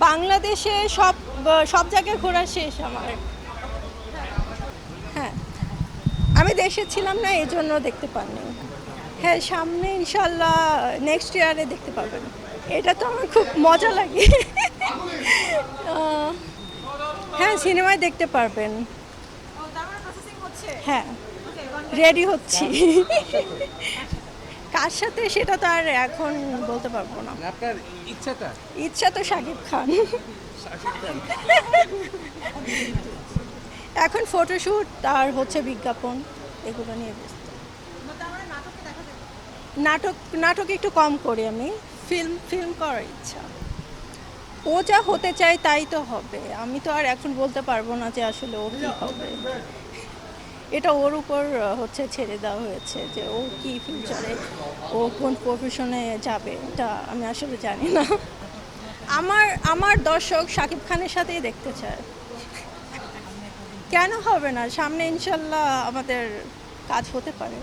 বাংলাদেশে সব সব জায়গায় ঘোরা শেষ আমার। হ্যাঁ, আমি দেশে ছিলাম না, এই জন্য দেখতে পারিনি। হ্যাঁ, সামনে ইনশাল্লাহ নেক্সট ইয়ারে দেখতে পাবেন। এটা তো আমার খুব মজা লাগে। আহ, হ্যাঁ, সিনেমায় দেখতে পারবেন। হ্যাঁ, রেডি হচ্ছি। কার সাথে সেটা তো আর এখন বলতে পারবো না। আপনার ইচ্ছাটা ইচ্ছা তো শাকিব খান। এখন ফটোশুট আর হচ্ছে বিজ্ঞাপন, এগুলো নিয়ে ব্যস্ত। নাটক নাটক একটু কম করি আমি। ফিল্ম ফিল্ম করার ইচ্ছা। ও যা হতে চায় তাই তো হবে। আমি তো আর এখন বলতে পারবো না যে আসলে ও কী হবে। এটা ওর উপর হচ্ছে ছেড়ে দেওয়া হয়েছে যে ও কি ফিউচারে ও কোন প্রফেশনে যাবে, এটা আমি আসলে জানি না। আমার আমার দর্শক শাকিব খানের সাথেই দেখতে চায়। কেন হবে না? সামনে ইনশাল্লাহ আমাদের কাজ হতে পারে।